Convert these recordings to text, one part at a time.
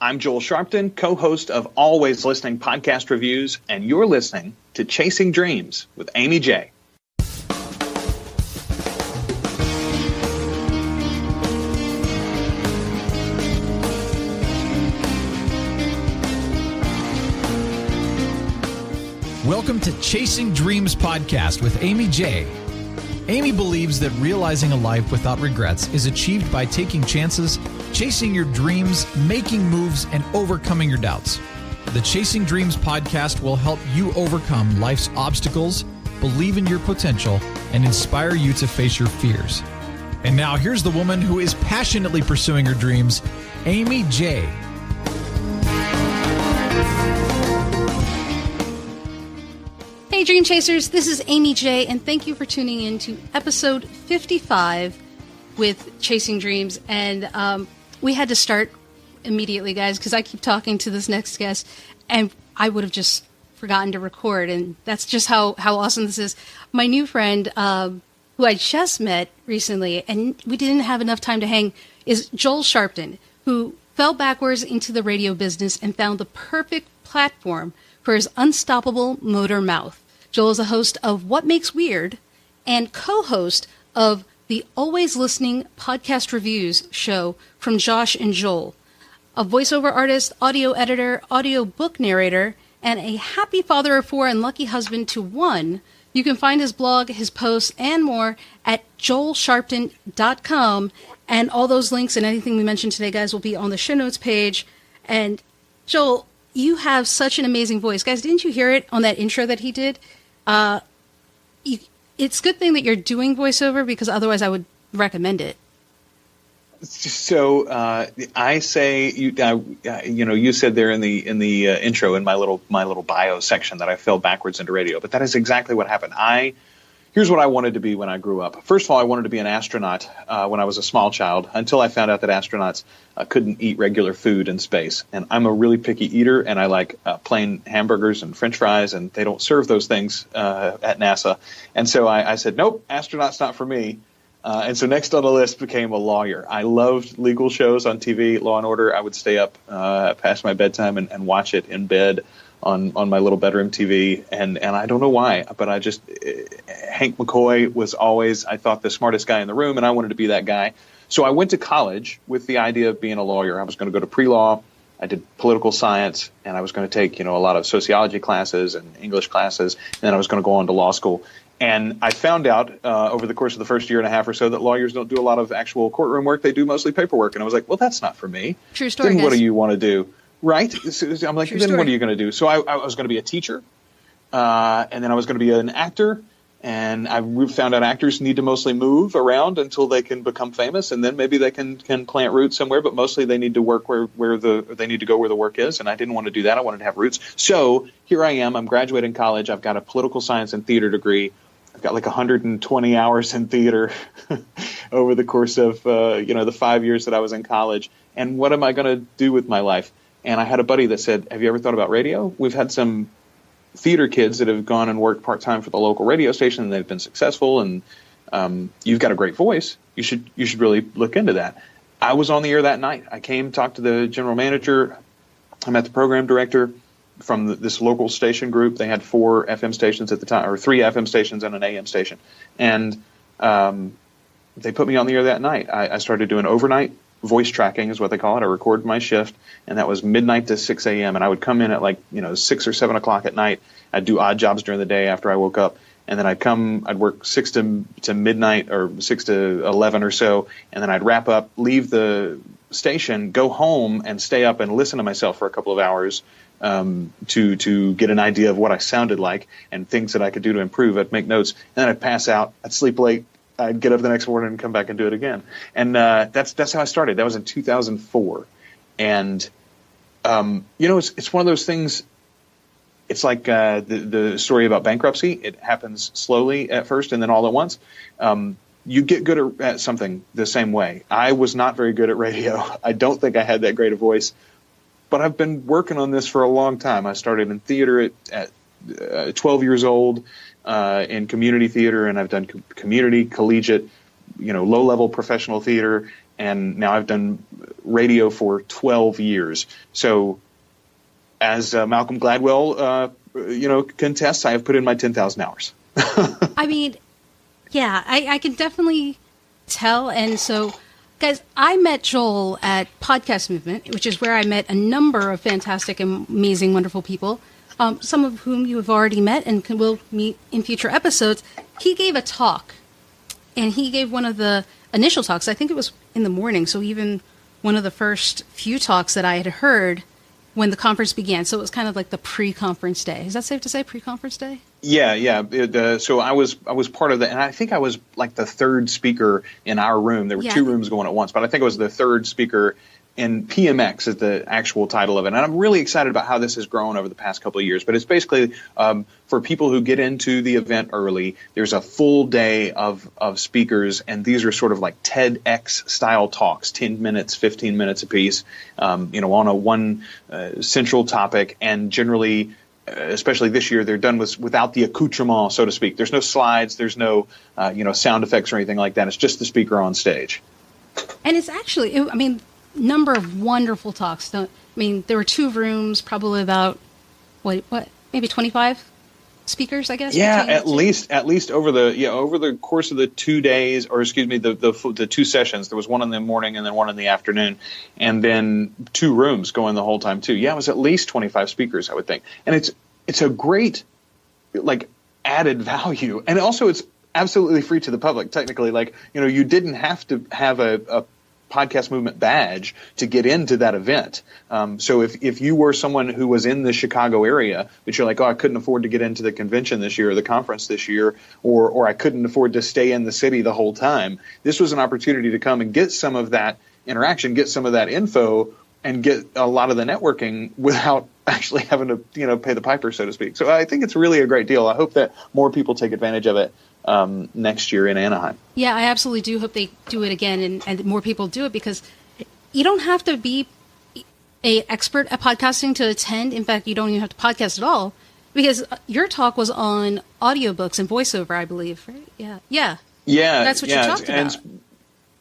I'm Joel Sharpton, co-host of Always Listening Podcast Reviews, and you're listening to Chasing Dreams with Aimee J. Welcome to Chasing Dreams Podcast with Aimee J. Aimee believes that realizing a life without regrets is achieved by taking chances, chasing your dreams, making moves, and overcoming your doubts. The Chasing Dreams Podcast will help you overcome life's obstacles, believe in your potential, and inspire you to face your fears. And now here's the woman who is passionately pursuing her dreams, Aimee J. Hey Dream Chasers, this is Aimee J, and thank you for tuning in to episode 55 with Chasing Dreams. And we had to start immediately, guys, because I keep talking to this next guest, and I would have just forgotten to record, and that's just how awesome this is. My new friend, who I just met recently, and we didn't have enough time to hang, is Joel Sharpton, who fell backwards into the radio business and found the perfect platform for his unstoppable motor mouth. Joel is a host of What Makes Weird and co-host of the Always Listening Podcast Reviews show from Josh and Joel. A voiceover artist, audio editor, audiobook narrator, and a happy father of four and lucky husband to one. You can find his blog, his posts, and more at joelsharpton.com. And all those links and anything we mentioned today, guys, will be on the show notes page. And Joel, you have such an amazing voice. Guys, didn't you hear it on that intro that he did? It's a good thing that you're doing voiceover, because otherwise I would recommend it. So I say, you said there in the intro in my little bio section that I fell backwards into radio, but that is exactly what happened. Here's what I wanted to be when I grew up. First of all, I wanted to be an astronaut when I was a small child, until I found out that astronauts couldn't eat regular food in space. And I'm a really picky eater, and I like plain hamburgers and French fries, and they don't serve those things at NASA. And so I said, nope, astronaut's not for me. And so next on the list became a lawyer. I loved legal shows on TV, Law and Order. I would stay up past my bedtime and watch it in bed on my little bedroom TV, and I don't know why, but Hank McCoy was always, I thought, the smartest guy in the room, and I wanted to be that guy. So I went to college with the idea of being a lawyer. I was going to go to pre-law. I did political science, and I was going to take, a lot of sociology classes and English classes, and then I was going to go on to law school. And I found out over the course of the first year and a half or so that lawyers don't do a lot of actual courtroom work. They do mostly paperwork. And I was like, well, that's not for me. True story, then guys. What do you want to do? Right? So I'm like, True then story. What are you going to do? So I was going to be a teacher, and then I was going to be an actor, and I found out actors need to mostly move around until they can become famous, and then maybe they can plant roots somewhere, but mostly they need to work where they need to go where the work is, and I didn't want to do that. I wanted to have roots. So here I am. I'm graduating college. I've got a political science and theater degree. I've got like 120 hours in theater over the course of the 5 years that I was in college. And what am I going to do with my life? And I had a buddy that said, have you ever thought about radio? We've had some theater kids that have gone and worked part-time for the local radio station, and they've been successful, and you've got a great voice. You should really look into that. I was on the air that night. I came, talked to the general manager. I met the program director from this local station group. They had 4 FM stations at the time, or 3 FM stations and an AM station. And they put me on the air that night. I started doing overnight voice tracking is what they call it. I recorded my shift, and that was midnight to 6 a.m. And I would come in at 6 or 7 o'clock at night. I'd do odd jobs during the day after I woke up, and then I'd work 6 to midnight or 6 to 11 or so, and then I'd wrap up, leave the station, go home, and stay up and listen to myself for a couple of hours to get an idea of what I sounded like and things that I could do to improve. I'd make notes, and then I'd pass out. I'd sleep late. I'd get up the next morning and come back and do it again. And that's how I started. That was in 2004. And, it's one of those things. It's like the story about bankruptcy. It happens slowly at first and then all at once. You get good at something the same way. I was not very good at radio. I don't think I had that great a voice. But I've been working on this for a long time. I started in theater at 12 years old. In community theater, and I've done community, collegiate, low-level professional theater, and now I've done radio for 12 years. So as Malcolm Gladwell, contests, I have put in my 10,000 hours. I mean, yeah, I can definitely tell. And so, guys, I met Joel at Podcast Movement, which is where I met a number of fantastic, amazing, wonderful people, some of whom you have already met and will meet in future episodes. He gave a talk, and he gave one of the initial talks. I think it was in the morning, so even one of the first few talks that I had heard when the conference began. So it was kind of like the pre-conference day. Is that safe to say, pre-conference day? Yeah. So I was part of that, and I think I was like the third speaker in our room. There were two rooms going at once, but I think I was the third speaker. And PMX is the actual title of it. And I'm really excited about how this has grown over the past couple of years. But it's basically for people who get into the event early, there's a full day of speakers. And these are sort of like TEDx style talks, 10 minutes, 15 minutes apiece, on a one central topic. And generally, especially this year, they're done without the accoutrement, so to speak. There's no slides. There's no, sound effects or anything like that. It's just the speaker on stage. And it's actually, number of wonderful talks. There were two rooms, probably about maybe 25 speakers, I guess. Yeah, at least over the course of the 2 days, or excuse me, the two sessions. There was one in the morning and then one in the afternoon, and then two rooms going the whole time too. Yeah, it was at least 25 speakers, I would think, and it's a great added value, and also it's absolutely free to the public. Technically, you didn't have to have a Podcast Movement badge to get into that event. So if you were someone who was in the Chicago area, but you're like, I couldn't afford to get into the convention this year or the conference this year, or I couldn't afford to stay in the city the whole time, this was an opportunity to come and get some of that interaction, get some of that info, and get a lot of the networking without actually having to, pay the piper, so to speak. So I think it's really a great deal. I hope that more people take advantage of it next year in Anaheim. Yeah, I absolutely do hope they do it again and more people do it, because you don't have to be an expert at podcasting to attend. In fact, you don't even have to podcast at all, because your talk was on audiobooks and voiceover, I believe, right? Yeah. That's what you talked about.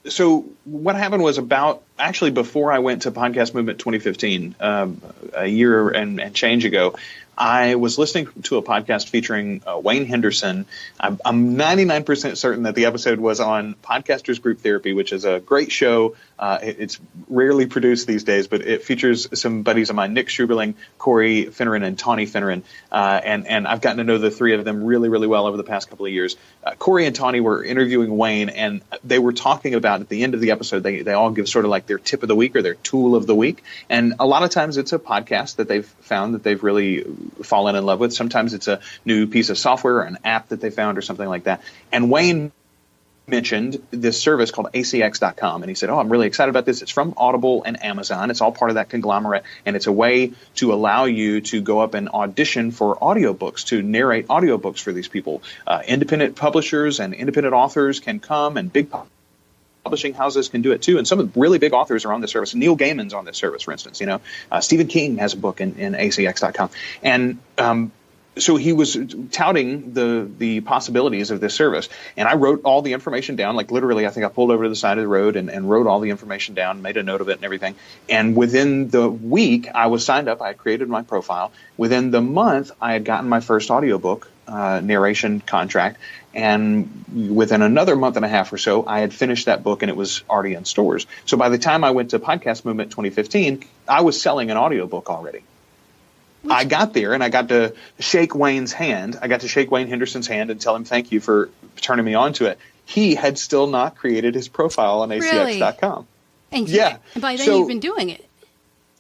So what happened was before I went to Podcast Movement 2015, a year and change ago, I was listening to a podcast featuring Wayne Henderson. I'm 99% certain that the episode was on Podcasters Group Therapy, which is a great show. It's rarely produced these days, but it features some buddies of mine, Nick Schuberling, Corey Finneran, and Tawny Finneran. And I've gotten to know the three of them really, really well over the past couple of years. Corey and Tawny were interviewing Wayne, and they were talking about, at the end of the episode, they all give sort of like their tip of the week or their tool of the week. And a lot of times it's a podcast that they've found that they've really fallen in love with. Sometimes it's a new piece of software or an app that they found or something like that. And Wayne mentioned this service called acx.com, and he said, I'm really excited about this. It's from Audible and Amazon. It's all part of that conglomerate, and it's a way to allow you to go up and audition for audiobooks, to narrate audiobooks for these people. Independent publishers and independent authors can come, and big publishing houses can do it too, and some of the really big authors are on this service. Neil Gaiman's on this service, for instance. Stephen King has a book in acx.com, and so he was touting the possibilities of this service, and I wrote all the information down. Like literally, I think I pulled over to the side of the road and wrote all the information down, made a note of it and everything. And within the week, I was signed up. I had created my profile. Within the month, I had gotten my first audiobook narration contract, and within another month and a half or so, I had finished that book, and it was already in stores. So by the time I went to Podcast Movement 2015, I was selling an audiobook already. I got there and I got to shake Wayne's hand. I got to shake Wayne Henderson's hand and tell him thank you for turning me on to it. He had still not created his profile on acx.com. And by then you've been doing it.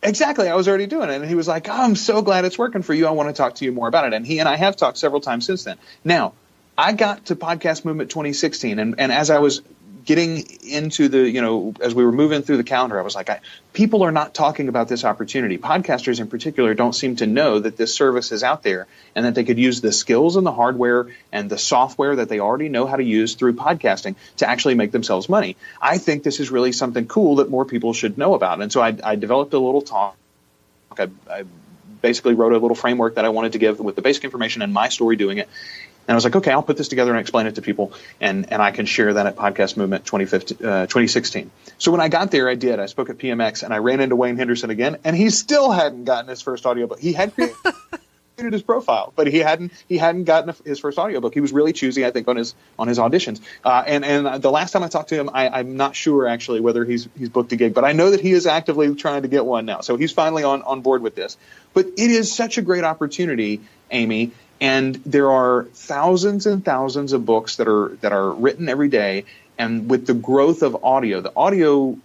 Exactly. I was already doing it. And he was like, I'm so glad it's working for you. I want to talk to you more about it. And he and I have talked several times since then. Now, I got to Podcast Movement 2016, and as I was getting into as we were moving through the calendar, I was like, people are not talking about this opportunity. Podcasters in particular don't seem to know that this service is out there and that they could use the skills and the hardware and the software that they already know how to use through podcasting to actually make themselves money. I think this is really something cool that more people should know about. And so I developed a little talk. I basically wrote a little framework that I wanted to give with the basic information and my story doing it. And I was like, okay, I'll put this together and explain it to people, and I can share that at Podcast Movement 2016. So when I got there, I did. I spoke at PMX, and I ran into Wayne Henderson again, and he still hadn't gotten his first audiobook. He had created his profile, but he hadn't gotten his first audiobook. He was really choosy, I think, on his auditions. And the last time I talked to him, I'm not sure actually whether he's booked a gig, but I know that he is actively trying to get one now. So he's finally on board with this. But it is such a great opportunity, Aimee. And there are thousands and thousands of books that are written every day. And with the growth of audio, the audio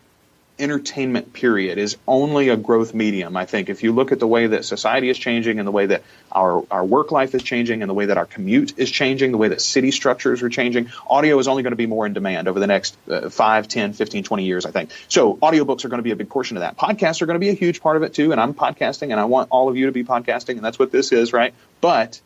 entertainment period is only a growth medium. I think if you look at the way that society is changing and the way that our work life is changing and the way that our commute is changing, the way that city structures are changing, audio is only going to be more in demand over the next 5, 10, 15, 20 years, I think. So audiobooks are going to be a big portion of that. Podcasts are going to be a huge part of it too. And I'm podcasting, and I want all of you to be podcasting, and that's what this is, right? But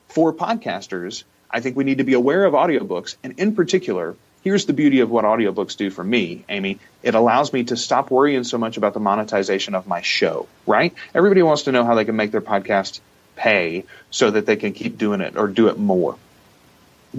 for podcasters, I think we need to be aware of audiobooks. And in particular, here's the beauty of what audiobooks do for me, Aimee. It allows me to stop worrying so much about the monetization of my show, right? Everybody wants to know how they can make their podcast pay so that they can keep doing it or do it more.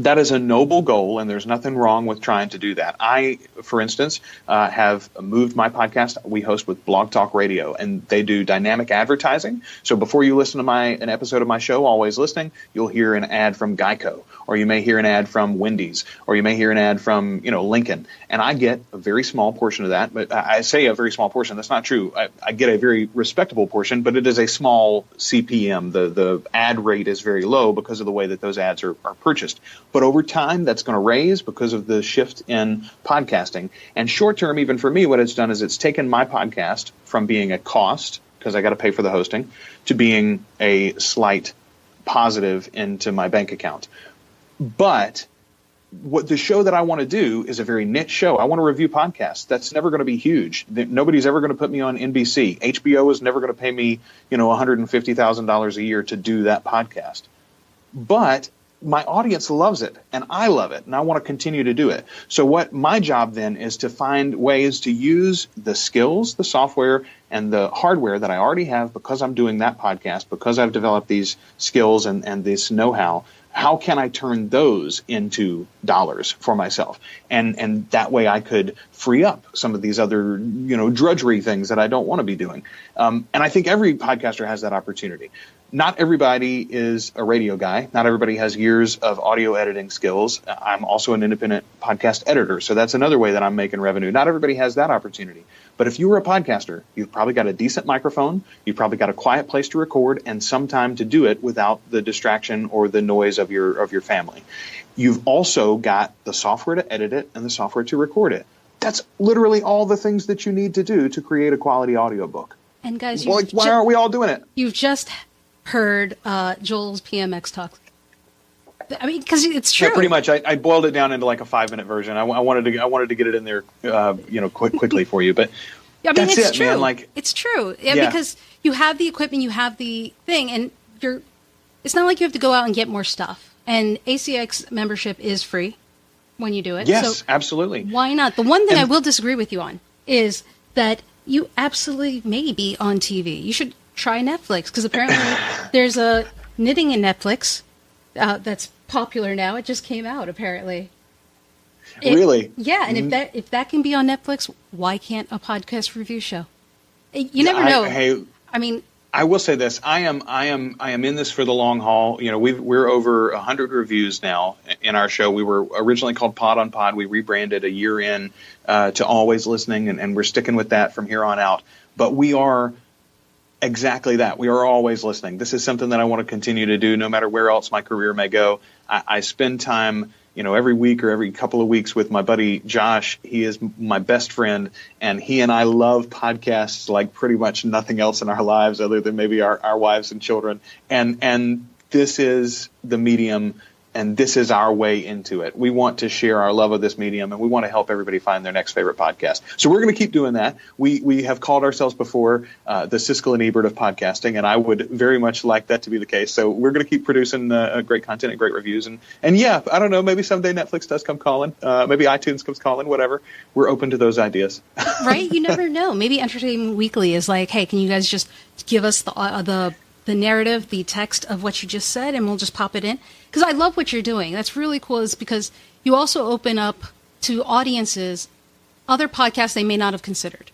That is a noble goal, and there's nothing wrong with trying to do that. I, for instance, have moved my podcast. We host with Blog Talk Radio, and they do dynamic advertising. So before you listen to an episode of my show, Always Listening, you'll hear an ad from Geico, or you may hear an ad from Wendy's, or you may hear an ad from Lincoln. And I get a very small portion of that. But I say a very small portion. That's not true. I get a very respectable portion, but it is a small CPM. The ad rate is very low because of the way that those ads are purchased. But over time, that's going to raise because of the shift in podcasting. And short term, even for me, what it's done is it's taken my podcast from being a cost, because I got to pay for the hosting, to being a slight positive into my bank account. But what the show that I want to do is a very niche show. I want to review podcasts. That's never going to be huge. Nobody's ever going to put me on NBC. HBO is never going to pay me, $150,000 a year to do that podcast. But my audience loves it, and I love it, and I want to continue to do it. So what my job then is to find ways to use the skills, the software, and the hardware that I already have because I'm doing that podcast, because I've developed these skills and this know-how. How can I turn those into dollars for myself? And that way I could free up some of these other, drudgery things that I don't want to be doing. And I think every podcaster has that opportunity. Not everybody is a radio guy. Not everybody has years of audio editing skills. I'm also an independent podcast editor, so that's another way that I'm making revenue. Not everybody has that opportunity. But if you were a podcaster, you've probably got a decent microphone, you've probably got a quiet place to record, and some time to do it without the distraction or the noise of your family. You've also got the software to edit it and the software to record it. That's literally all the things that you need to do to create a quality audiobook. And guys, why aren't we all doing it? You've just heard Joel's PMX talk. I mean, because it's true. Yeah, pretty much. I boiled it down into like a 5-minute version. I wanted to get it in there, quickly for you. But I mean, that's it's it, true. man. Like, it's true. Yeah, because you have the equipment, you have the thing, and it's not like you have to go out and get more stuff. And ACX membership is free when you do it. Yes, so absolutely. Why not? The one thing I will disagree with you on is that you absolutely may be on TV. You should try Netflix, because apparently there's a knitting in Netflix that's popular now. It just came out, apparently. Really? Yeah, and if that can be on Netflix, why can't a podcast review show? You never know. I will say this: I am in this for the long haul. We're over 100 reviews now in our show. We were originally called Pod on Pod. We rebranded a year in to Always Listening, and we're sticking with that from here on out. But we are exactly that. We are always listening. This is something that I want to continue to do no matter where else my career may go. I spend time, every week or every couple of weeks with my buddy Josh. He is my best friend, and he and I love podcasts like pretty much nothing else in our lives other than maybe our wives and children. And this is the medium, and this is our way into it. We want to share our love of this medium, and we want to help everybody find their next favorite podcast. So we're going to keep doing that. We have called ourselves before the Siskel and Ebert of podcasting, and I would very much like that to be the case. So we're going to keep producing great content and great reviews. And yeah, I don't know, maybe someday Netflix does come calling. Maybe iTunes comes calling, whatever. We're open to those ideas. Right? You never know. Maybe Entertainment Weekly is like, hey, can you guys just give us the the narrative, the text of what you just said, and we'll just pop it in. Because I love what you're doing. That's really cool, is because you also open up to audiences other podcasts they may not have considered.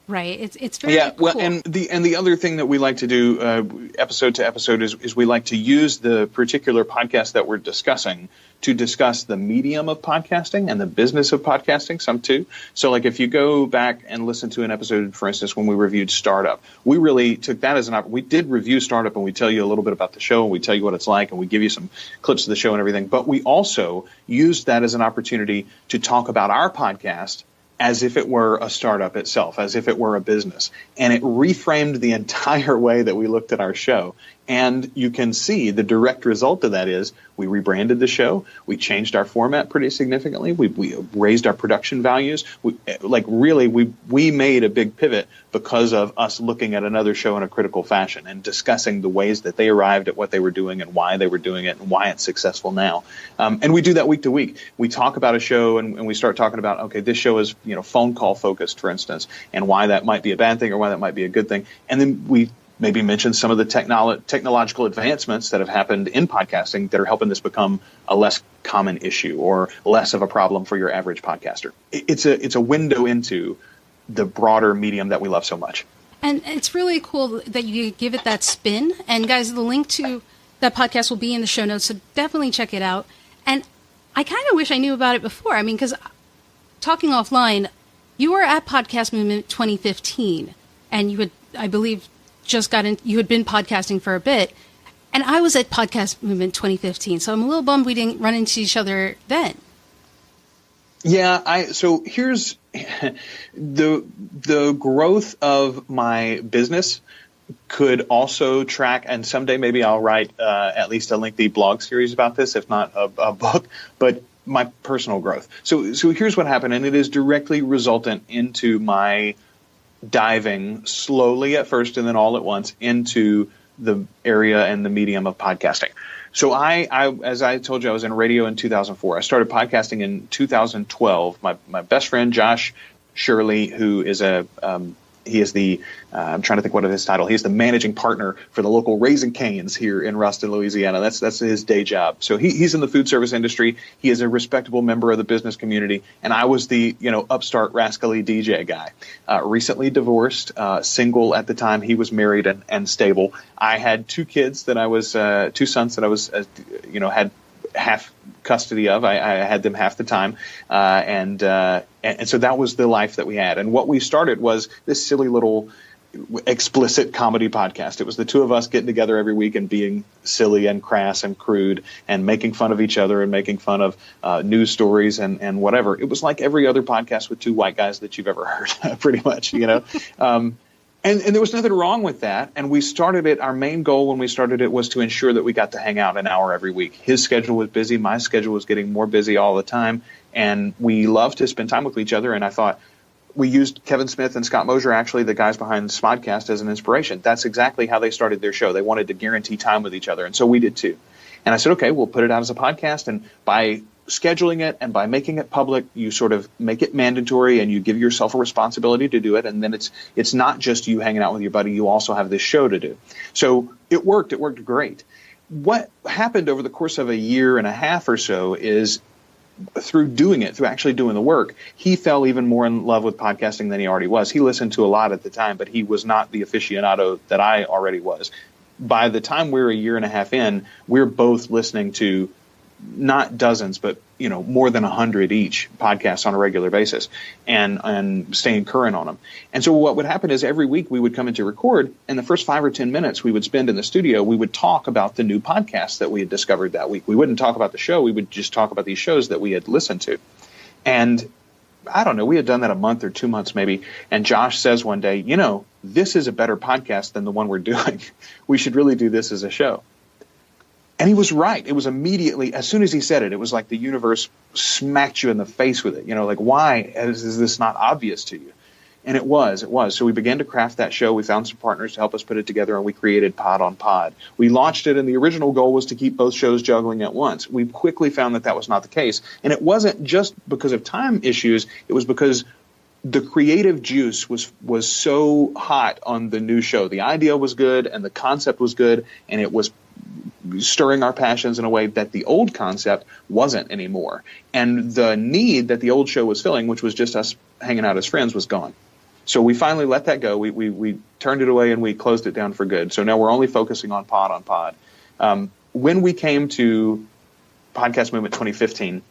Right. It's very cool. Well, and the other thing that we like to do episode to episode is we like to use the particular podcast that we're discussing to discuss the medium of podcasting and the business of podcasting, some too. So like if you go back and listen to an episode, for instance, when we reviewed Startup, we really took that as an opportunity. We did review Startup, and we tell you a little bit about the show, and we tell you what it's like, and we give you some clips of the show and everything. But we also used that as an opportunity to talk about our podcast as if it were a startup itself, as if it were a business. And it reframed the entire way that we looked at our show. And you can see the direct result of that is we rebranded the show. We changed our format pretty significantly. We raised our production values. We made a big pivot because of us looking at another show in a critical fashion and discussing the ways that they arrived at what they were doing and why they were doing it and why it's successful now. And we do that week to week. We talk about a show and we start talking about, okay, this show is phone call focused, for instance, and why that might be a bad thing or why that might be a good thing. And then we maybe mention some of the technological advancements that have happened in podcasting that are helping this become a less common issue or less of a problem for your average podcaster. It's a window into the broader medium that we love so much. And it's really cool that you give it that spin. And guys, the link to that podcast will be in the show notes, so definitely check it out. And I kind of wish I knew about it before. I mean, because talking offline, you were at Podcast Movement 2015, and you had, I believe, you had been podcasting for a bit, and I was at Podcast Movement 2015, so I'm a little bummed we didn't run into each other then. Yeah, so here's the growth of my business could also track, and someday maybe I'll write at least a lengthy blog series about this, if not a book, but my personal growth. So here's what happened, and it is directly resultant into my diving slowly at first and then all at once into the area and the medium of podcasting. So I as I told you, I was in radio in 2004. I started podcasting in 2012. My best friend, Josh Shirley, who is he is the, I'm trying to think what of his title. He's the managing partner for the local Raising Cane's here in Ruston, Louisiana. That's his day job. So he's in the food service industry. He is a respectable member of the business community. And I was the, upstart rascally DJ guy. Recently divorced, single at the time. He was married and stable. I had two kids that I was, two sons that I was, had half custody of. I had them half the time. And so that was the life that we had. And what we started was this silly little explicit comedy podcast. It was the two of us getting together every week and being silly and crass and crude and making fun of each other and making fun of news stories and whatever. It was like every other podcast with two white guys that you've ever heard, pretty much, And there was nothing wrong with that. And we started it. Our main goal when we started it was to ensure that we got to hang out an hour every week. His schedule was busy. My schedule was getting more busy all the time. And we loved to spend time with each other. And I thought we used Kevin Smith and Scott Mosier, actually the guys behind Smodcast, as an inspiration. That's exactly how they started their show. They wanted to guarantee time with each other. And so we did too. And I said, okay, we'll put it out as a podcast. And by scheduling it and by making it public, you sort of make it mandatory and you give yourself a responsibility to do it. And then it's not just you hanging out with your buddy. You also have this show to do. So it worked. It worked great. What happened over the course of a year and a half or so is through actually doing the work, he fell even more in love with podcasting than he already was. He listened to a lot at the time, but he was not the aficionado that I already was. By the time we're a year and a half in, we're both listening to not dozens, but more than 100 each podcasts on a regular basis and staying current on them. And so what would happen is every week we would come in to record, and the first 5 or 10 minutes we would spend in the studio, we would talk about the new podcasts that we had discovered that week. We wouldn't talk about the show. We would just talk about these shows that we had listened to. And I don't know, we had done that a month or 2 months maybe. And Josh says one day, this is a better podcast than the one we're doing. We should really do this as a show. And he was right. It was immediately, as soon as he said it, it was like the universe smacked you in the face with it. Like, why is this not obvious to you? And it was. So we began to craft that show. We found some partners to help us put it together, and we created Pod on Pod. We launched it, and the original goal was to keep both shows juggling at once. We quickly found that was not the case. And it wasn't just because of time issues. It was because the creative juice was so hot on the new show. The idea was good and the concept was good, and it was stirring our passions in a way that the old concept wasn't anymore. And the need that the old show was filling, which was just us hanging out as friends, was gone. So we finally let that go. We turned it away and we closed it down for good. So now we're only focusing on pod. When we came to Podcast Movement 2015,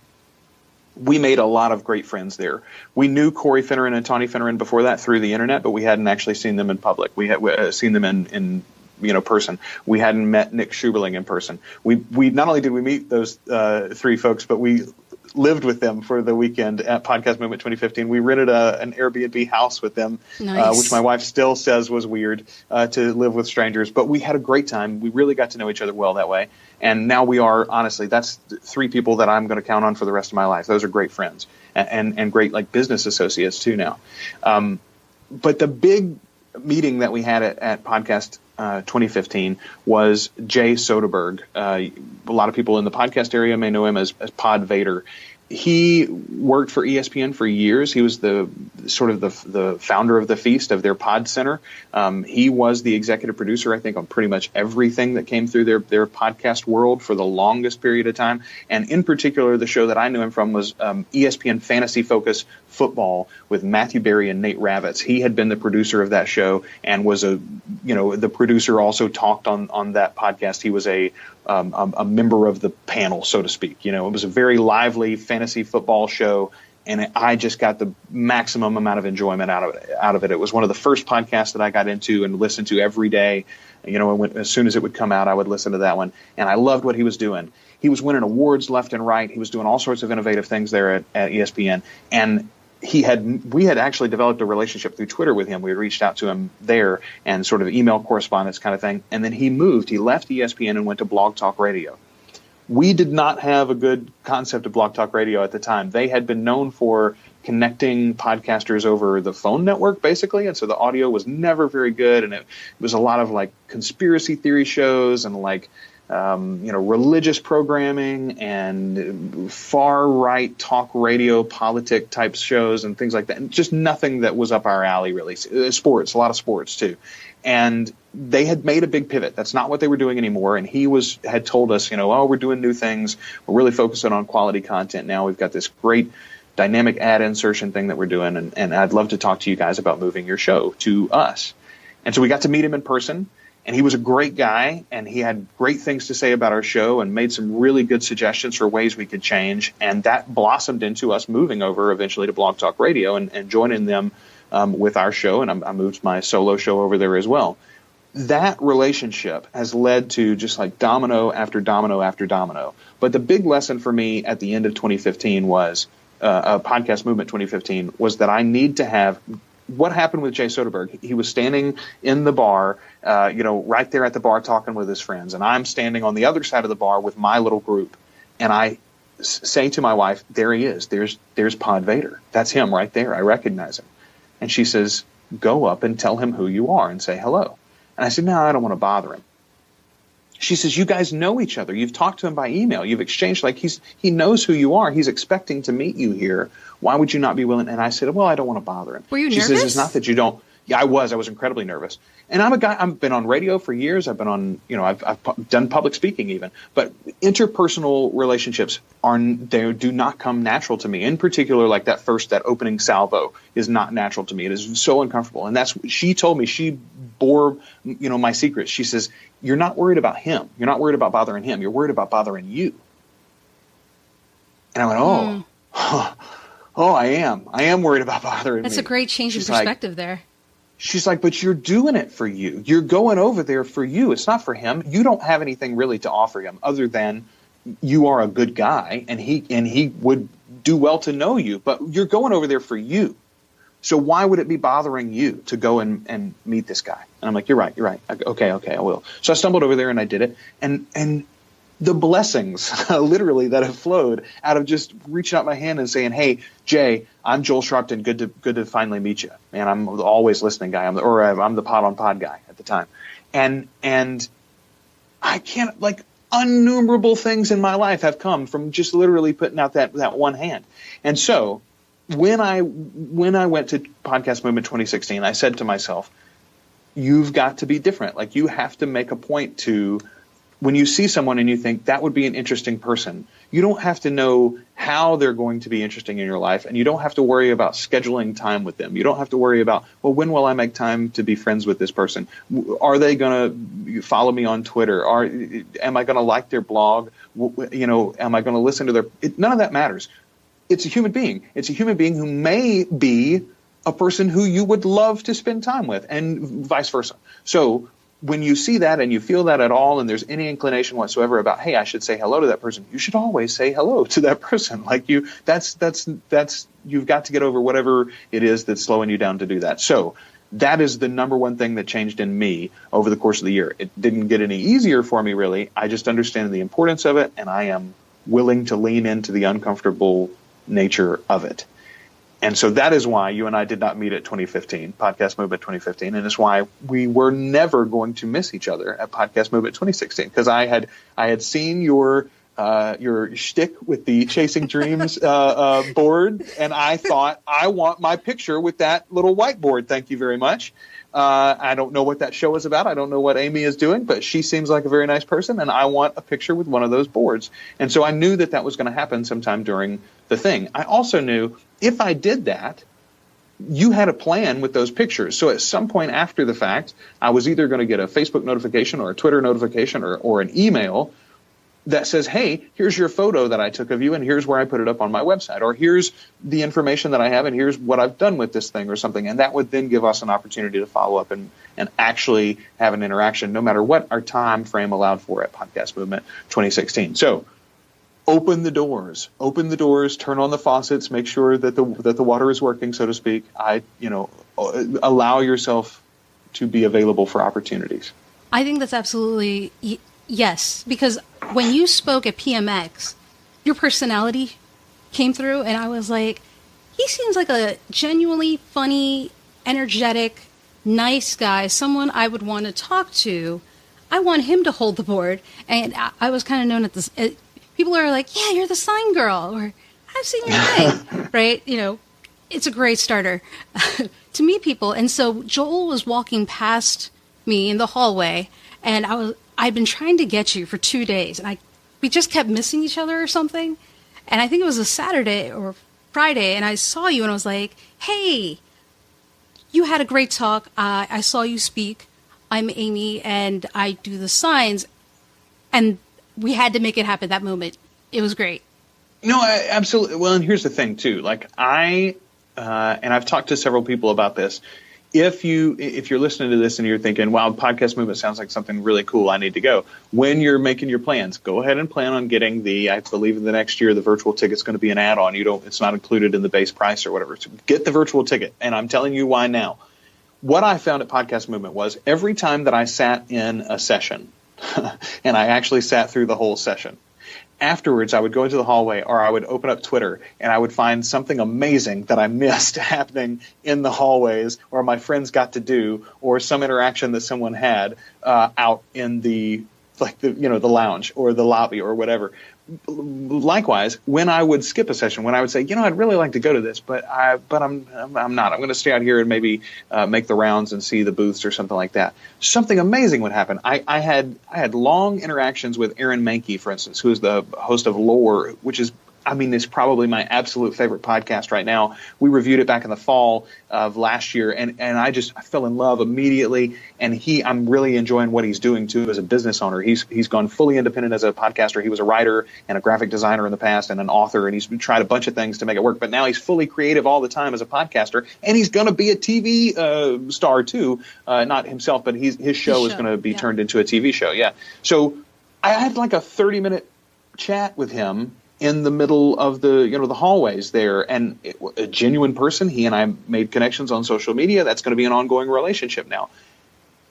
we made a lot of great friends there. We knew Corey Finneran and Tawny Finneran before that through the internet, but we hadn't actually seen them in public. We had seen them in person. We hadn't met Nick Schuberling in person. We not only did we meet those three folks, but we lived with them for the weekend at Podcast Movement 2015. We rented an Airbnb house with them, nice. Which my wife still says was weird to live with strangers. But we had a great time. We really got to know each other well that way. And now we are, honestly, that's three people that I'm going to count on for the rest of my life. Those are great friends and great like business associates too now. But the big meeting that we had at Podcast 2015 was Jay Soderberg. A lot of people in the podcast area may know him as Pod Vader. He worked for ESPN for years. He was the founder of the Feast, of their Pod Center. He was the executive producer, I think, on pretty much everything that came through their podcast world for the longest period of time. And in particular, the show that I knew him from was ESPN Fantasy Focus Football with Matthew Berry and Nate Ravitz. He had been the producer of that show and was the producer also talked on that podcast. He was a member of the panel, so to speak. It was a very lively fantasy football show, and I just got the maximum amount of enjoyment out of it. It was one of the first podcasts that I got into and listened to every day. As soon as it would come out, I would listen to that one, and I loved what he was doing. He was winning awards left and right. He was doing all sorts of innovative things there at ESPN, and we had actually developed a relationship through Twitter with him. We had reached out to him there and sort of email correspondence kind of thing. And then he left ESPN and went to Blog Talk Radio. We did not have a good concept of Blog Talk Radio at the time. They had been known for connecting podcasters over the phone network, basically. And so the audio was never very good. And it was a lot of like conspiracy theory shows and like, religious programming and far right talk radio politic type shows and things like that. And just nothing that was up our alley, really. Sports, a lot of sports too. And they had made a big pivot. That's not what they were doing anymore. And he had told us, we're doing new things. We're really focusing on quality content now. We've got this great dynamic ad insertion thing that we're doing. And I'd love to talk to you guys about moving your show to us. And so we got to meet him in person. And he was a great guy, and he had great things to say about our show and made some really good suggestions for ways we could change. And that blossomed into us moving over eventually to Blog Talk Radio and joining them with our show. And I moved my solo show over there as well. That relationship has led to just like domino after domino after domino. But the big lesson for me at the end of 2015 was, Podcast Movement 2015, was that I need to have – what happened with Jay Soderberg? He was standing in the bar, right there at the bar talking with his friends. And I'm standing on the other side of the bar with my little group. And I say to my wife, there he is. There's Pod Vader. That's him right there. I recognize him. And she says, go up and tell him who you are and say hello. And I said, no, I don't want to bother him. She says, you guys know each other. You've talked to him by email. You've exchanged, he knows who you are. He's expecting to meet you here. Why would you not be willing? And I said, well, I don't want to bother him. Were you nervous? nervous? She says, it's not that you don't. Yeah, I was incredibly nervous. And I'm a guy, I've been on radio for years. I've been on, I've done public speaking even. But interpersonal relationships they do not come natural to me. In particular, like that opening salvo is not natural to me. It is so uncomfortable. And she told me, she bore, my secrets. She says, you're not worried about him. You're not worried about bothering him. You're worried about bothering you. And I went, I am. I am worried about bothering That's me. a great change in perspective there. She's like, but you're doing it for you. You're going over there for you. It's not for him. You don't have anything really to offer him other than you are a good guy and he would do well to know you, but you're going over there for you. So why would it be bothering you to go and meet this guy? And I'm like, you're right. Okay, I will. So I stumbled over there and I did it. And the blessings literally that have flowed out of just reaching out my hand and saying, hey, Jay, I'm Joel Sharpton. Good to finally meet you. Man, I'm the always listening guy. I'm the pod on pod guy at the time. And I can't, innumerable things in my life have come from just literally putting out that one hand. And so when I went to Podcast Movement 2016, I said to myself, you've got to be different. Like, you have to make a point to, when you see someone and you think that would be an interesting person, you don't have to know how they're going to be interesting in your life, and you don't have to worry about scheduling time with them. You don't have to worry about, well, when will I make time to be friends with this person? Are they going to follow me on Twitter? Am I going to like their blog? Am I going to listen to none of that matters. It's a human being. It's a human being who may be a person who you would love to spend time with, and vice versa. So when you see that and you feel that at all, and there's any inclination whatsoever about, hey, I should say hello to that person, you should always say hello to that person. Like, that's you've got to get over whatever it is that's slowing you down to do that. So that is the number one thing that changed in me over the course of the year. It didn't get any easier for me, really. I just understand the importance of it, and I am willing to lean into the uncomfortable nature of it. And so that is why you and I did not meet at 2015, Podcast Movement 2015, and it's why we were never going to miss each other at Podcast Movement 2016, because I had seen your shtick with the Chasing Dreams board, and I thought, I want my picture with that little whiteboard. Thank you very much. I don't know what that show is about. I don't know what Aimee is doing, but she seems like a very nice person, and I want a picture with one of those boards. And so I knew that was going to happen sometime during the thing. I also knew if I did that, you had a plan with those pictures. So at some point after the fact, I was either going to get a Facebook notification or a Twitter notification or an email that says, hey, here's your photo that I took of you, and here's where I put it up on my website, or here's the information that I have, and here's what I've done with this thing or something. And that would then give us an opportunity to follow up and actually have an interaction, no matter what our time frame allowed for at Podcast Movement 2016. So open the doors, turn on the faucets, make sure that the water is working, so to speak. Allow yourself to be available for opportunities. I think that's absolutely yes, because when you spoke at PMX, your personality came through, and I was like, he seems like a genuinely funny, energetic, nice guy, someone I would want to talk to. I want him to hold the board. And I was kind of known at this. People are like, yeah, you're the sign girl, or I've seen your thing, right? It's a great starter to meet people. And so Joel was walking past me in the hallway, and I'd been trying to get you for 2 days, and we just kept missing each other or something. And I think it was a Saturday or Friday, and I saw you, and I was like, hey, you had a great talk. I saw you speak. I'm Aimee, and I do the signs. And we had to make it happen that moment. It was great. No, absolutely. Well, and here's the thing, too. Like, and I've talked to several people about this. If you're listening to this and you're thinking, wow, Podcast Movement sounds like something really cool, I need to go. When you're making your plans, go ahead and plan on getting I believe in the next year, the virtual ticket's going to be an add-on. It's not included in the base price or whatever. So get the virtual ticket. And I'm telling you why now. What I found at Podcast Movement was every time that I sat in a session, and I actually sat through the whole session, afterwards, I would go into the hallway, or I would open up Twitter, and I would find something amazing that I missed happening in the hallways, or my friends got to do, or some interaction that someone had out in the lounge or the lobby or whatever. Likewise, when I would skip a session, when I would say, I'd really like to go to this, but I'm not. I'm going to stay out here and maybe make the rounds and see the booths or something like that. Something amazing would happen. I had long interactions with Aaron Mahnke, for instance, who is the host of Lore, which is, it's probably my absolute favorite podcast right now. We reviewed it back in the fall of last year, and I fell in love immediately. And I'm really enjoying what he's doing too as a business owner. He's gone fully independent as a podcaster. He was a writer and a graphic designer in the past, and an author, and he's tried a bunch of things to make it work. But now he's fully creative all the time as a podcaster, and he's going to be a TV star too. Not himself, but his show is going to be turned into a TV show. Yeah. So I had like a 30-minute chat with him in the middle of the hallways there, and a genuine person. He and I made connections on social media. That's going to be an ongoing relationship now.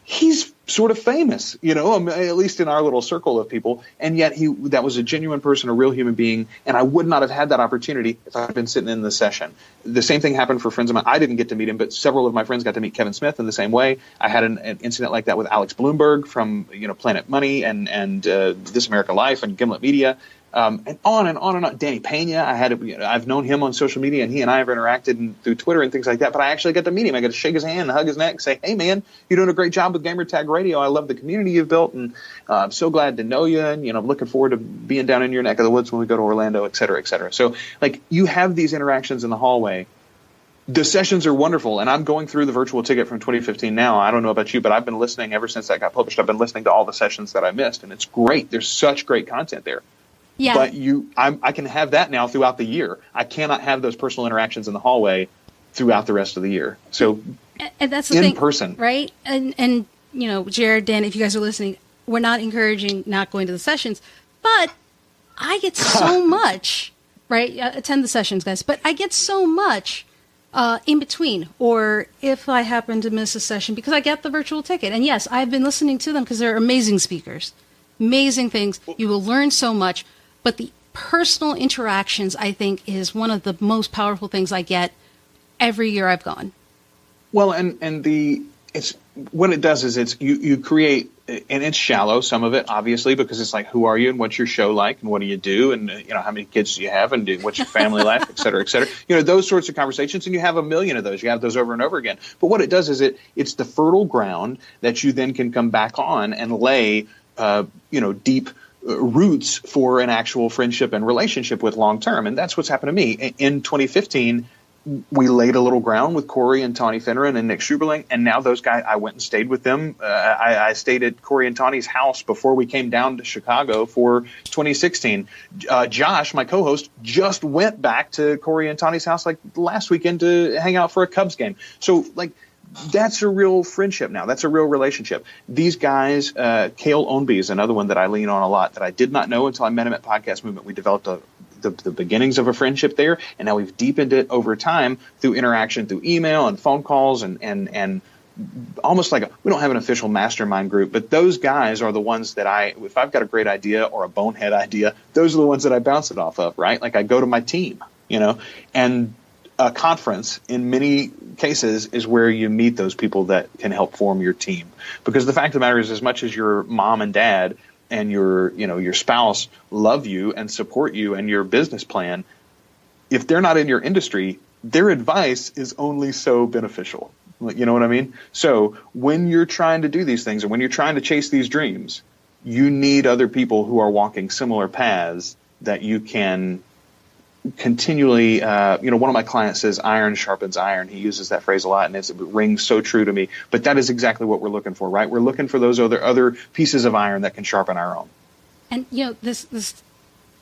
He's sort of famous, at least in our little circle of people, and yet that was a genuine person, a real human being, and I would not have had that opportunity if I had been sitting in the session. The same thing happened for friends of mine. I didn't get to meet him, but several of my friends got to meet Kevin Smith in the same way. I had an incident like that with Alex Bloomberg from Planet Money and This American Life and Gimlet Media. and on and on and on. Danny Pena, I've known him on social media, and he and I have interacted through Twitter and things like that. But I actually got to meet him. I got to shake his hand and hug his neck, and say, "Hey, man, you're doing a great job with Gamertag Radio. I love the community you've built, and I'm so glad to know you. And I'm looking forward to being down in your neck of the woods when we go to Orlando, et cetera, et cetera." So, like, you have these interactions in the hallway. The sessions are wonderful, and I'm going through the virtual ticket from 2015 now. I don't know about you, but I've been listening ever since that got published. I've been listening to all the sessions that I missed, and it's great. There's such great content there. Yeah. But I can have that now throughout the year. I cannot have those personal interactions in the hallway throughout the rest of the year. So, and that's the in thing, person, right? And Jared, Dan, if you guys are listening, we're not encouraging not going to the sessions, but I get so much, right? Attend the sessions, guys. But I get so much in between, or if I happen to miss a session because I get the virtual ticket. And yes, I've been listening to them because they're amazing speakers, amazing things. You will learn so much. But the personal interactions, I think, is one of the most powerful things I get every year I've gone. Well, and it's what it does is you create, and it's shallow, some of it, obviously, because it's like, who are you and what's your show like and what do you do and how many kids do you have and what's your family life, et cetera, et cetera. Those sorts of conversations, and you have a million of those. You have those over and over again. But what it does is it's the fertile ground that you then can come back on and lay deep roots for an actual friendship and relationship with long term. And that's what's happened to me. In 2015, we laid a little ground with Corey and Tawny Finneran and Nick Schuberling, and now those guys, I went and stayed with them. I stayed at Corey and Tawny's house before we came down to Chicago for 2016. Josh, my co-host, just went back to Corey and Tawny's house like last weekend to hang out for a Cubs game. So, like, that's a real friendship now. That's a real relationship. These guys, Cale Ownby is another one that I lean on a lot that I did not know until I met him at Podcast Movement. We developed the beginnings of a friendship there, and now we've deepened it over time through interaction, through email and phone calls, and almost like we don't have an official mastermind group, but those guys are the ones that if I've got a great idea or a bonehead idea, those are the ones that I bounce it off of, right? Like I go to my team, and a conference in many cases is where you meet those people that can help form your team. Because the fact of the matter is, as much as your mom and dad and your spouse love you and support you and your business plan, if they're not in your industry, their advice is only so beneficial. You know what I mean? So when you're trying to do these things and when you're trying to chase these dreams, you need other people who are walking similar paths that you can continually, one of my clients says iron sharpens iron. He uses that phrase a lot, and it rings so true to me. But that is exactly what we're looking for, right? We're looking for those other pieces of iron that can sharpen our own. And, this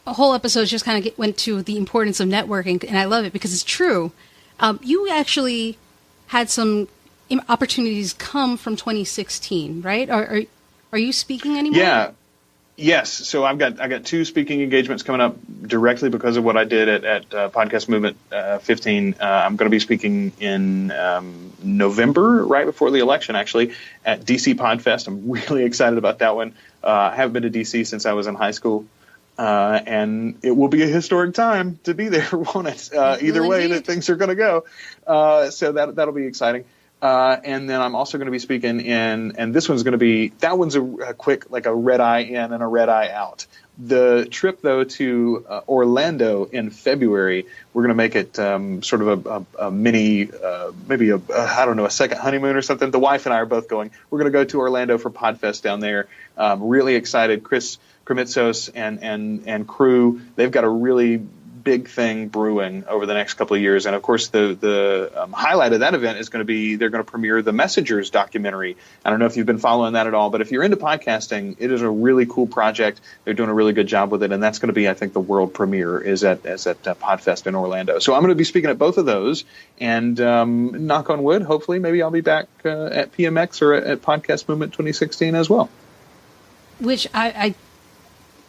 whole episode just kind of went to the importance of networking, and I love it because it's true. You actually had some opportunities come from 2016, right? Are you speaking anymore? Yeah. Yes. So I've got 2 speaking engagements coming up directly because of what I did at Podcast Movement 15. I'm going to be speaking in November, right before the election, actually, at DC Podfest. I'm really excited about that one. I haven't been to DC since I was in high school, and it will be a historic time to be there, won't it? Either way that things are going to go. So that'll be exciting. And then I'm also going to be speaking and this one's going to be, that one's a quick, like a red eye in and a red eye out. The trip, though, to Orlando in February, we're going to make it sort of a mini, maybe a second honeymoon or something. The wife and I are both going. We're going to go to Orlando for Podfest down there. Really excited. Chris Kremitzos and crew, they've got a really big thing brewing over the next couple of years. And of course, the highlight of that event is going to be, they're going to premiere the Messengers documentary. I don't know if you've been following that at all, but if you're into podcasting, it is a really cool project. They're doing a really good job with it. And that's going to be, I think, the world premiere is at Podfest in Orlando. So I'm going to be speaking at both of those, and knock on wood, hopefully, maybe I'll be back at PMX or at Podcast Movement 2016 as well. Which I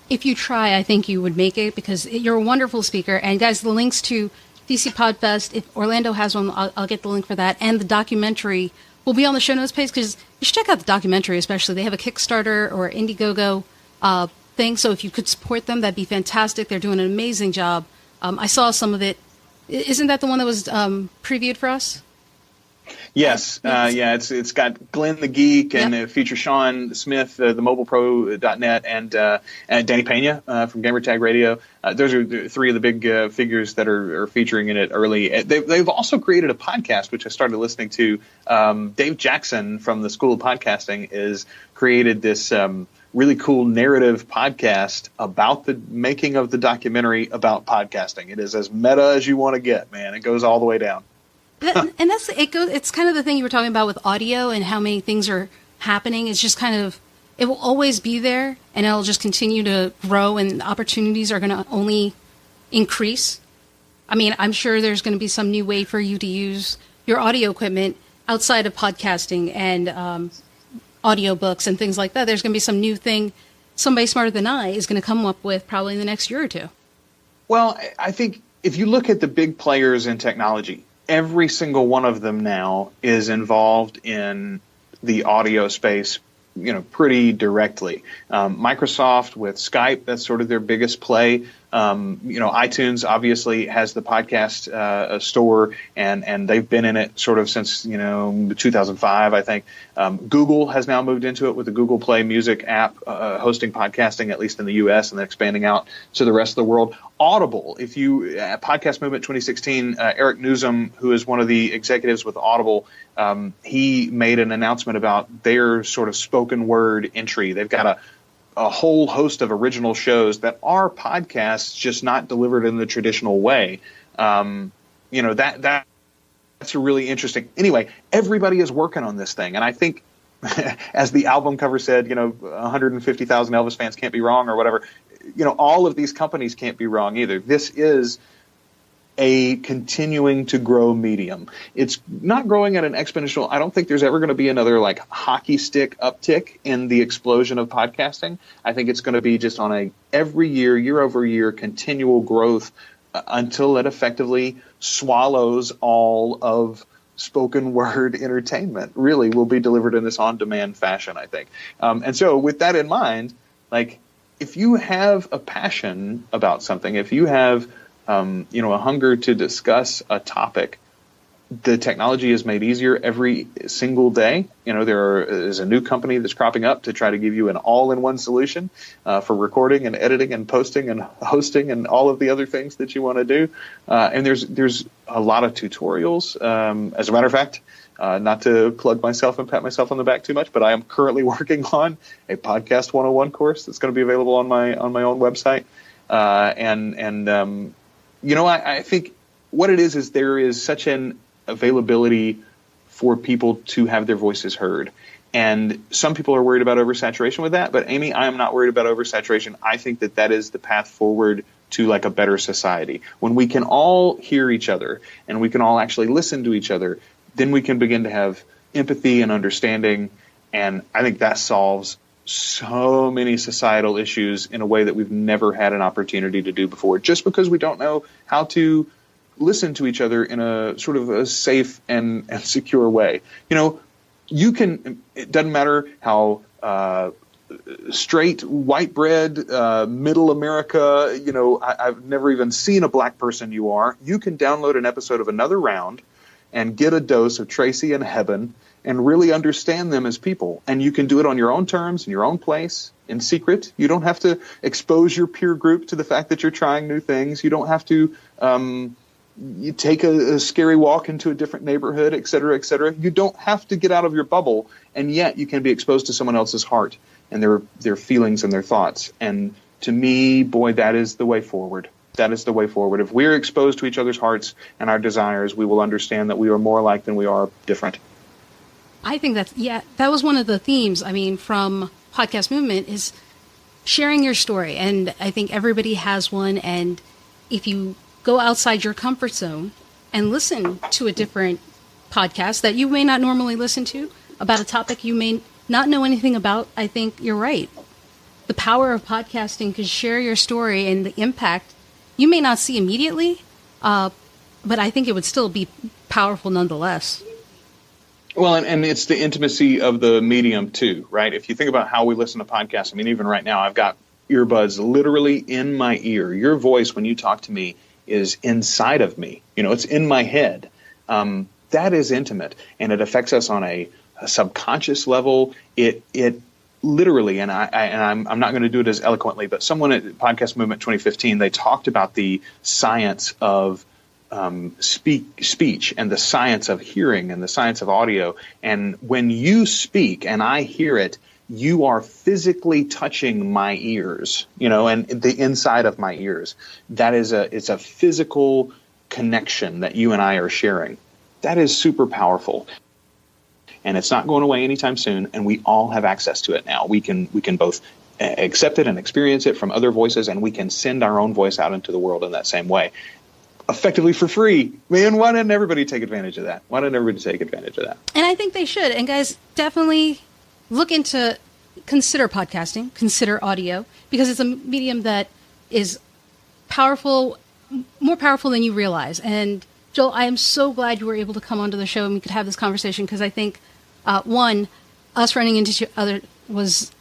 if you try, I think you would make it because you're a wonderful speaker. And guys, the links to DC Podfest, if Orlando has one, I'll get the link for that. And the documentary will be on the show notes page because you should check out the documentary, especially. They have a Kickstarter or Indiegogo thing. So if you could support them, that'd be fantastic. They're doing an amazing job. I saw some of it. Isn't that the one that was previewed for us? Yes, yeah, it's got Glenn the Geek, and it features Sean Smith, the mobilepro.net, and Danny Pena from Gamertag Radio. Those are three of the big figures that are featuring in it early. They've also created a podcast, which I started listening to. Dave Jackson from the School of Podcasting has created this really cool narrative podcast about the making of the documentary about podcasting. It is as meta as you want to get, man. It goes all the way down. And it's kind of the thing you were talking about with audio and how many things are happening. It's just kind of, it will always be there, and it'll just continue to grow, and opportunities are going to only increase. I mean, I'm sure there's going to be some new way for you to use your audio equipment outside of podcasting and audiobooks and things like that. There's going to be some new thing somebody smarter than I is going to come up with probably in the next year or two. Well, I think if you look at the big players in technology, every single one of them now is involved in the audio space, pretty directly. Microsoft with Skype, that's sort of their biggest play. iTunes obviously has the podcast store, and they've been in it sort of since 2005, I think. Google has now moved into it with the Google Play Music app, hosting podcasting, at least in the U.S., and then expanding out to the rest of the world. Audible, Podcast Movement 2016, Eric Newsom, who is one of the executives with Audible, he made an announcement about their sort of spoken word entry. They've got a whole host of original shows that are podcasts, just not delivered in the traditional way. That's a really interesting. Anyway, everybody is working on this thing, and I think, as the album cover said, 150,000 Elvis fans can't be wrong, or whatever. All of these companies can't be wrong either. This is a continuing to grow medium. It's not growing at an exponential. I don't think there's ever going to be another hockey stick uptick in the explosion of podcasting. I think it's going to be just on a every year over year continual growth until it effectively swallows all of spoken word entertainment. Really will be delivered in this on-demand fashion, I think. And so with that in mind, if you have a passion about something, if you have a hunger to discuss a topic, the technology is made easier every single day. There is a new company that's cropping up to try to give you an all-in-one solution for recording and editing and posting and hosting and all of the other things that you want to do. And there's a lot of tutorials. As a matter of fact, not to plug myself and pat myself on the back too much, but I am currently working on a podcast 101 course that's going to be available on my own website. I think what it is there is such an availability for people to have their voices heard. And some people are worried about oversaturation with that. But, Aimee, I am not worried about oversaturation. I think that is the path forward to a better society. When we can all hear each other and we can all actually listen to each other, then we can begin to have empathy and understanding. And I think that solves so many societal issues in a way that we've never had an opportunity to do before, just because we don't know how to listen to each other in a sort of a safe and secure way. It doesn't matter how straight, white bread, middle America, I've never even seen a black person you are. You can download an episode of Another Round and get a dose of Tracy and Heben and really understand them as people. And you can do it on your own terms, in your own place, in secret. You don't have to expose your peer group to the fact that you're trying new things. You don't have to you take a scary walk into a different neighborhood, et cetera, et cetera. You don't have to get out of your bubble, and yet you can be exposed to someone else's heart and their feelings and their thoughts. And to me, boy, that is the way forward. That is the way forward. If we're exposed to each other's hearts and our desires, we will understand that we are more alike than we are different. I think that was one of the themes, from Podcast Movement, is sharing your story. And I think everybody has one. And if you go outside your comfort zone and listen to a different podcast that you may not normally listen to about a topic you may not know anything about, I think you're right. The power of podcasting can share your story and the impact you may not see immediately, but I think it would still be powerful nonetheless. Well, and it's the intimacy of the medium, too, right? If you think about how we listen to podcasts, even right now, I've got earbuds literally in my ear. Your voice, when you talk to me, is inside of me. It's in my head. that is intimate, and it affects us on a subconscious level. It literally, and I'm not going to do it as eloquently, but someone at Podcast Movement 2015, they talked about the science of speech and the science of hearing and the science of audio. And when you speak and I hear it, you are physically touching my ears, and the inside of my ears. It's a physical connection that you and I are sharing. That is super powerful. And it's not going away anytime soon, and we all have access to it now. We can both accept it and experience it from other voices, and we can send our own voice out into the world in that same way, effectively for free. Man, why didn't everybody take advantage of that? And I think they should. And guys, definitely consider podcasting, consider audio, because it's a medium that is powerful, more powerful than you realize. And Joel, I am so glad you were able to come onto the show and we could have this conversation, because I think, one, us running into each other was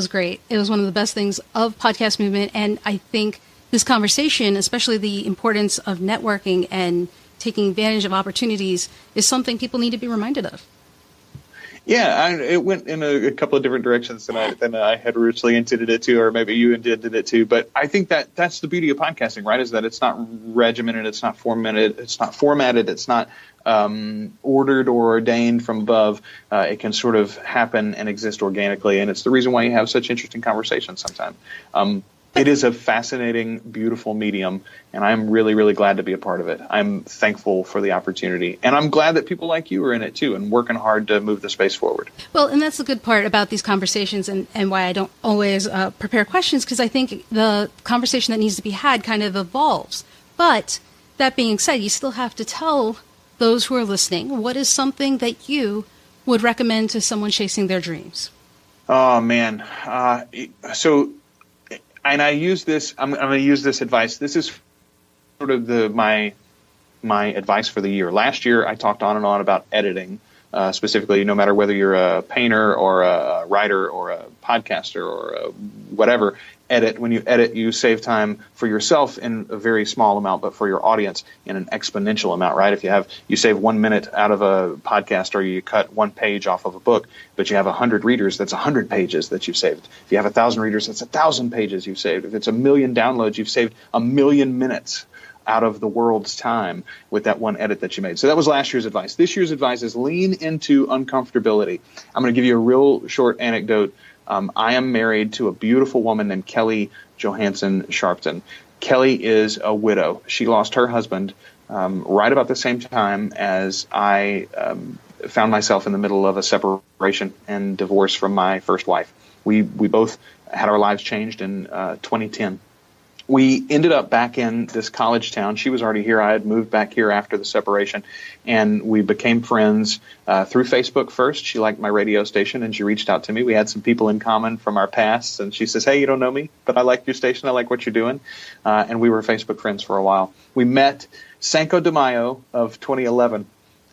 great. It was one of the best things of Podcast Movement. And I think this conversation, especially the importance of networking and taking advantage of opportunities, is something people need to be reminded of. Yeah, it went in a couple of different directions than I had originally intended it to, or maybe you intended it to. But I think that's the beauty of podcasting, right? Is that it's not regimented, it's not formatted, it's not ordered or ordained from above. It can sort of happen and exist organically, and it's the reason why you have such interesting conversations sometimes. It is a fascinating, beautiful medium, and I'm really, really glad to be a part of it. I'm thankful for the opportunity, and I'm glad that people like you are in it too and working hard to move the space forward. Well, and that's the good part about these conversations, and why I don't always prepare questions, because I think the conversation that needs to be had kind of evolves. But that being said, you still have to tell those who are listening what is something that you would recommend to someone chasing their dreams. Oh, man. And I use this. I'm going to use this advice. This is sort of my advice for the year. Last year, I talked on and on about editing, specifically. No matter whether you're a painter or a writer or a podcaster or whatever, edit. When you edit, you save time for yourself in a very small amount, but for your audience in an exponential amount. Right? If you save 1 minute out of a podcast, or you cut one page off of a book, but you have 100 readers, that's 100 pages that you've saved. If you have 1,000 readers, that's 1,000 pages you've saved. If it's 1 million downloads, you've saved 1 million minutes out of the world's time with that one edit that you made. So that was last year's advice. This year's advice is lean into uncomfortability. I'm going to give you a real short anecdote. I am married to a beautiful woman named Kelly Johansson Sharpton. Kelly is a widow. She lost her husband right about the same time as I found myself in the middle of a separation and divorce from my first wife. We both had our lives changed in 2010. We ended up back in this college town. She was already here. I had moved back here after the separation, and we became friends through Facebook first. She liked my radio station, and she reached out to me. We had some people in common from our past, and she says, "Hey, you don't know me, but I like your station. I like what you're doing." And we were Facebook friends for a while. We met Cinco de Mayo of 2011,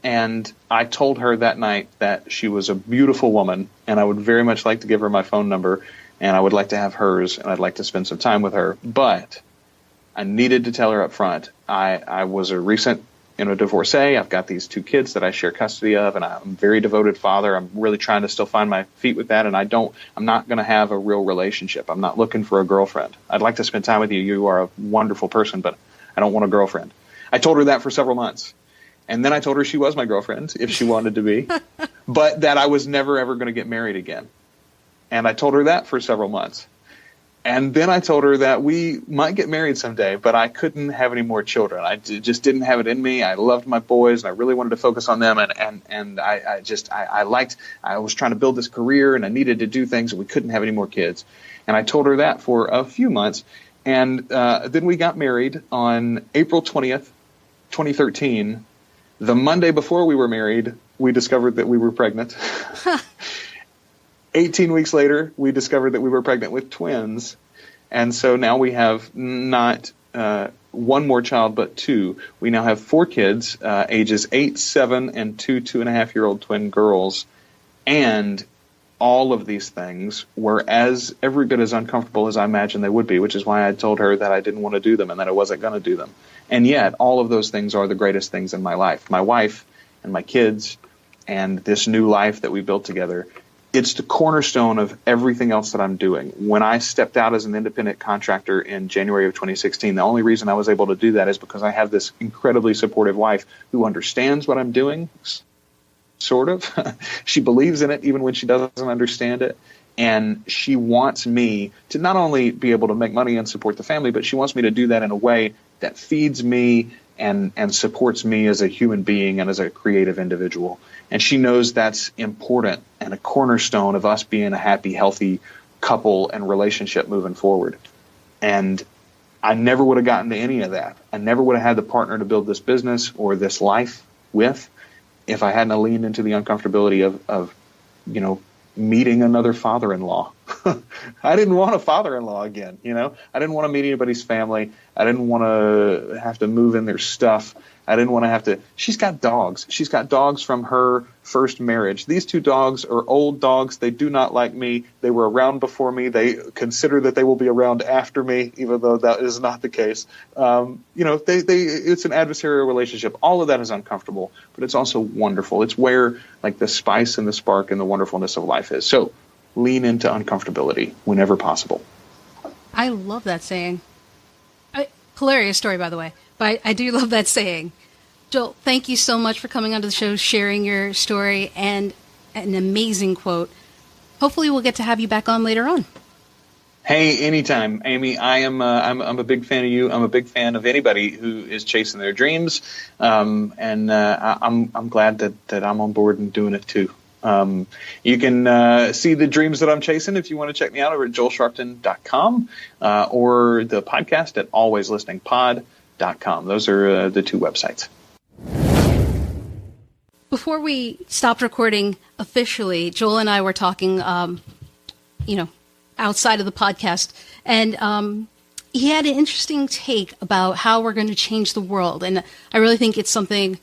and I told her that night that she was a beautiful woman, and I would very much like to give her my phone number, and I would like to have hers, and I'd like to spend some time with her. But I needed to tell her up front. I was a recent divorcee. I've got these 2 kids that I share custody of, and I'm a very devoted father. I'm really trying to still find my feet with that, and I'm not going to have a real relationship. I'm not looking for a girlfriend. I'd like to spend time with you. You are a wonderful person, but I don't want a girlfriend. I told her that for several months. And then I told her she was my girlfriend if she wanted to be, but that I was never, ever going to get married again. And I told her that for several months. And then I told her that we might get married someday, but I couldn't have any more children. I just didn't have it in me. I loved my boys, and I really wanted to focus on them. And I was trying to build this career, and I needed to do things, and we couldn't have any more kids. And I told her that for a few months. And then we got married on April 20th, 2013. The Monday before we were married, we discovered that we were pregnant. 18 weeks later, we discovered that we were pregnant with twins. And so now we have not one more child, but 2. We now have 4 kids, ages 8, 7, and 2 2.5-year-old twin girls. And all of these things were every bit as uncomfortable as I imagined they would be, which is why I told her that I didn't want to do them and that I wasn't going to do them. And yet, all of those things are the greatest things in my life. My wife and my kids and this new life that we built together, it's the cornerstone of everything else that I'm doing. When I stepped out as an independent contractor in January of 2016, the only reason I was able to do that is because I have this incredibly supportive wife who understands what I'm doing, sort of. She believes in it even when she doesn't understand it. And she wants me to not only be able to make money and support the family, but she wants me to do that in a way that feeds me and supports me as a human being and as a creative individual. And she knows that's important and a cornerstone of us being a happy, healthy couple and relationship moving forward. And I never would have gotten to any of that. I never would have had the partner to build this business or this life with if I hadn't leaned into the uncomfortability of meeting another father-in-law. I didn't want a father-in-law again, I didn't want to meet anybody's family. I didn't want to have to move in their stuff. I didn't want to have to. She's got dogs. She's got dogs from her first marriage. These two dogs are old dogs. They do not like me. They were around before me. They consider that they will be around after me, even though that is not the case. It's an adversarial relationship. All of that is uncomfortable, but it's also wonderful. It's where the spice and the spark and the wonderfulness of life is. So lean into uncomfortability whenever possible. I love that saying. Hilarious story, by the way, but I do love that saying. Joel, thank you so much for coming onto the show, sharing your story, and an amazing quote. Hopefully we'll get to have you back on later on. Hey, anytime, Aimee. I'm a big fan of you. I'm a big fan of anybody who is chasing their dreams, and I'm glad that I'm on board and doing it too. You can see the dreams that I'm chasing if you want to check me out over at joelsharpton.com or the podcast at alwayslisteningpod.com. Those are the two websites. Before we stopped recording officially, Joel and I were talking, outside of the podcast, and he had an interesting take about how we're going to change the world. And I really think it's something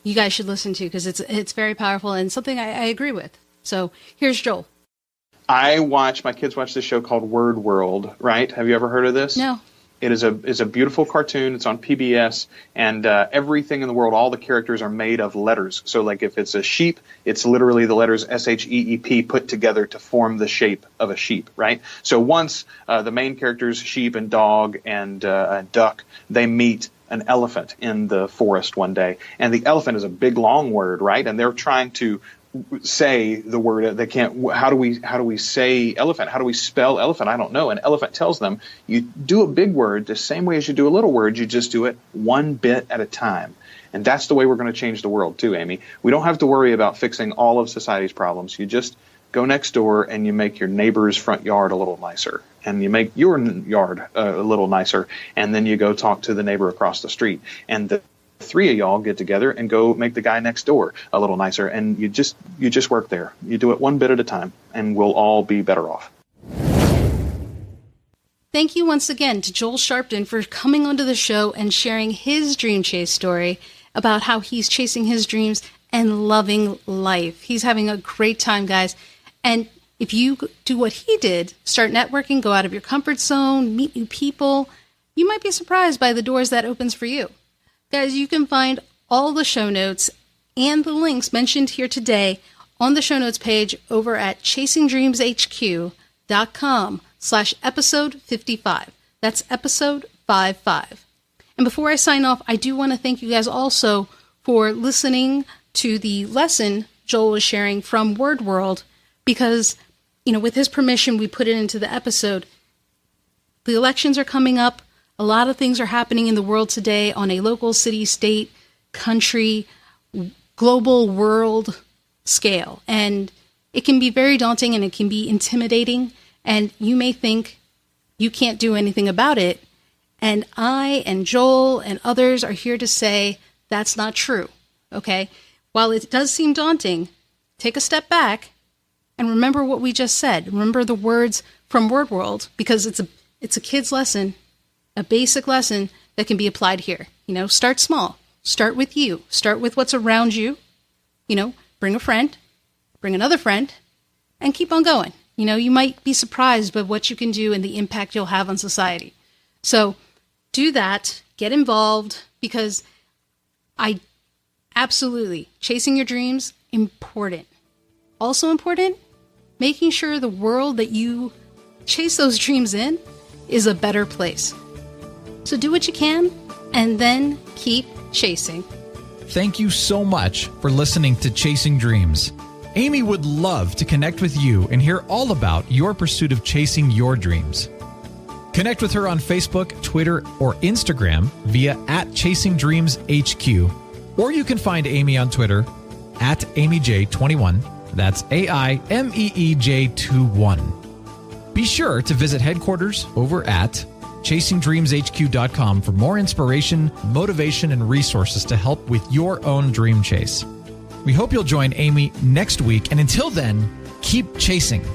you guys should listen to because it's very powerful and something I agree with. So here's Joel. My kids watch this show called Word World, right? Have you ever heard of this? No. It is a beautiful cartoon. It's on PBS, and everything in the world, all the characters are made of letters. So if it's a sheep, it's literally the letters SHEEP put together to form the shape of a sheep, right? So once the main characters, sheep and dog and duck, they meet an elephant in the forest one day, and the elephant is a big long word, right? And they're trying to say the word. They can't. How do we say elephant? How do we spell elephant? I don't know. And elephant tells them, you do a big word the same way as you do a little word. You just do it one bit at a time. And that's the way we're going to change the world too, Aimee. We don't have to worry about fixing all of society's problems. You just go next door and you make your neighbor's front yard a little nicer, and you make your yard a little nicer, and then you go talk to the neighbor across the street, and the three of y'all get together and go make the guy next door a little nicer, and you just work there. You do it one bit at a time, and we'll all be better off. Thank you once again to Joel Sharpton for coming onto the show and sharing his dream chase story about how he's chasing his dreams and loving life. He's having a great time, guys. And if you do what he did, start networking, go out of your comfort zone, meet new people, you might be surprised by the doors that opens for you. Guys, you can find all the show notes and the links mentioned here today on the show notes page over at chasingdreamshq.com/episode 55. That's episode 55. And before I sign off, I do want to thank you guys also for listening to the lesson Joel was sharing from Word World, because, with his permission, we put it into the episode. The elections are coming up. A lot of things are happening in the world today on a local, city, state, country, global, world scale. And it can be very daunting and it can be intimidating. And you may think you can't do anything about it. And I and Joel and others are here to say that's not true. Okay? While it does seem daunting, take a step back and remember what we just said. Remember the words from Word World, because it's a kid's lesson, a basic lesson that can be applied here. Start small. Start with you. Start with what's around you. Bring a friend, bring another friend, and keep on going. You might be surprised by what you can do and the impact you'll have on society. So do that. Get involved, because I Absolutely. Chasing your dreams, important. Also important, making sure the world that you chase those dreams in is a better place. So do what you can, and then keep chasing. Thank you so much for listening to Chasing Dreams. Aimee would love to connect with you and hear all about your pursuit of chasing your dreams. Connect with her on Facebook, Twitter, or Instagram via @ChasingDreamsHQ. Or you can find Aimee on Twitter @AimeeJ21. That's AIMEEJ21. Be sure to visit headquarters over at ChasingDreamsHQ.com for more inspiration, motivation, and resources to help with your own dream chase. We hope you'll join Aimee next week, and until then, keep chasing.